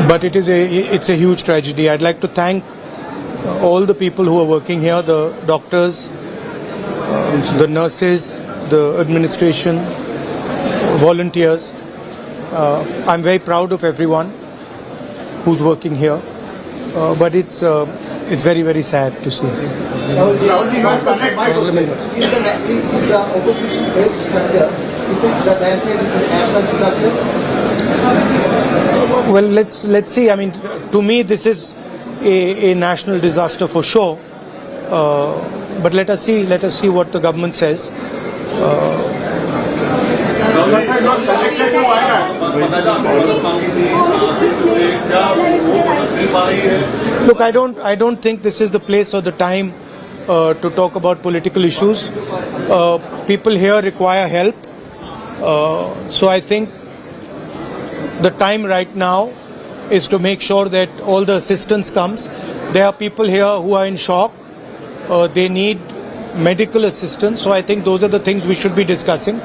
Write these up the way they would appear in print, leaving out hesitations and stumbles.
but it's a huge tragedy. I'd like to thank all the people who are working here, the doctors, the nurses, the administration, volunteers. I'm very proud of everyone who's working here, but it's very, very sad to see. Is the opposition helps India? Is it that I say it's a national disaster? Well, let's see. I mean, to me, this is a national disaster for sure. But let us see what the government says. Look, I don't think this is the place or the time to talk about political issues. People here require help. So I think the time right now is to make sure that all the assistance comes. There are people here who are in shock. They need medical assistance. So I think those are the things we should be discussing.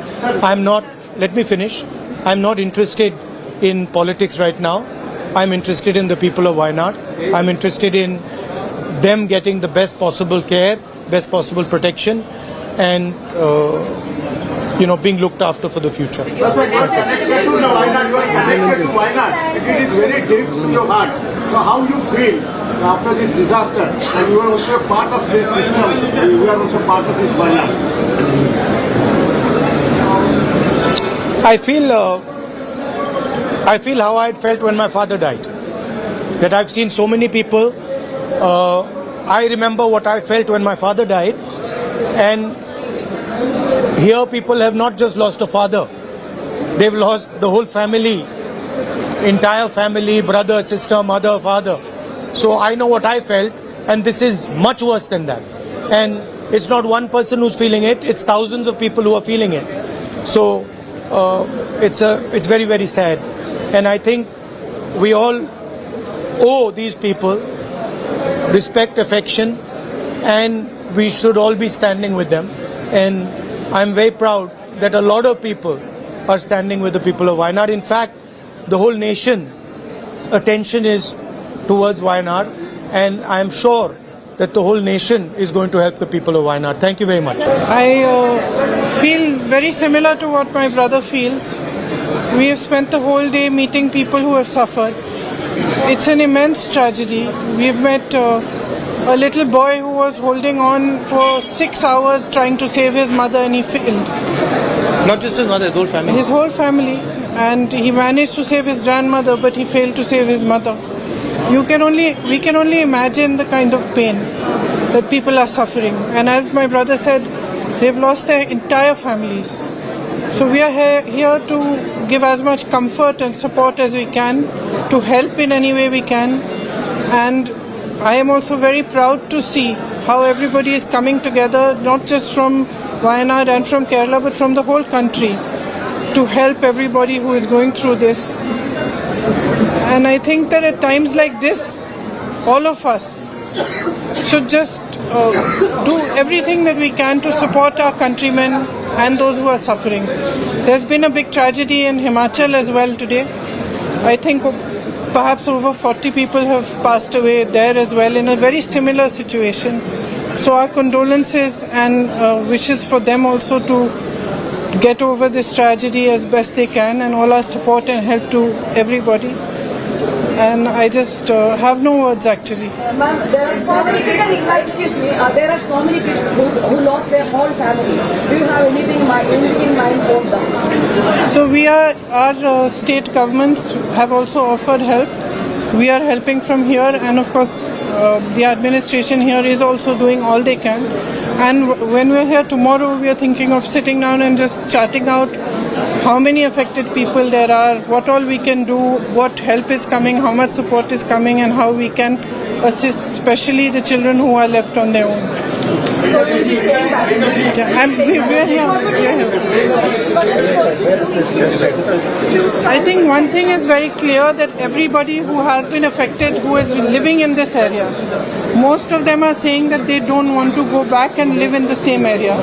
Let me finish. I'm not interested in politics right now. I'm interested in the people of Wayanad. I'm interested in them getting the best possible care, best possible protection, and being looked after for the future. You are connected to Wayanad. You are connected to Wayanad. It is very deep to your heart. So how you feel after this disaster? And you are also a part of this system. You are also part of this Wayanad. I feel how I felt when my father died. That I've seen so many people. I remember what I felt when my father died, and here people have not just lost a father, they've lost the whole family, entire family, brother, sister, mother, father. So I know what I felt, and this is much worse than that. And it's not one person who's feeling it, it's thousands of people who are feeling it. So it's very, very sad. And I think we all owe these people respect, affection, and we should all be standing with them. And I'm very proud that a lot of people are standing with the people of Wayanad. In fact, the whole nation's attention is towards Wayanad, and I'm sure that the whole nation is going to help the people of Wayanad. Thank you very much. I feel very similar to what my brother feels. We have spent the whole day meeting people who have suffered. It's an immense tragedy. We've met a little boy who was holding on for 6 hours trying to save his mother, and he failed. Not just his mother, his whole family. His whole family. And he managed to save his grandmother, but he failed to save his mother. We can only imagine the kind of pain that people are suffering. And as my brother said, they've lost their entire families. So we are here to give as much comfort and support as we can, to help in any way we can. And I am also very proud to see how everybody is coming together, not just from Wayanad and from Kerala, but from the whole country, to help everybody who is going through this. And I think that at times like this, all of us should just do everything that we can to support our countrymen and those who are suffering. There's been a big tragedy in Himachal as well today. I think perhaps over 40 people have passed away there as well in a very similar situation. So our condolences and wishes for them also to get over this tragedy as best they can, and all our support and help to everybody. And I just have no words actually. Ma'am, there are so many people, there are so many people who lost their whole family. Do you have anything in mind for them? So our state governments have also offered help. We are helping from here, and of course the administration here is also doing all they can. And when we're here tomorrow, we are thinking of sitting down and just charting out how many affected people there are, what all we can do, what help is coming, how much support is coming, and how we can assist especially the children who are left on their own. So you'll be staying back? Yeah, we're here. I think one thing is very clear, that everybody who has been affected, who is living in this area, most of them are saying that they don't want to go back and live in the same area.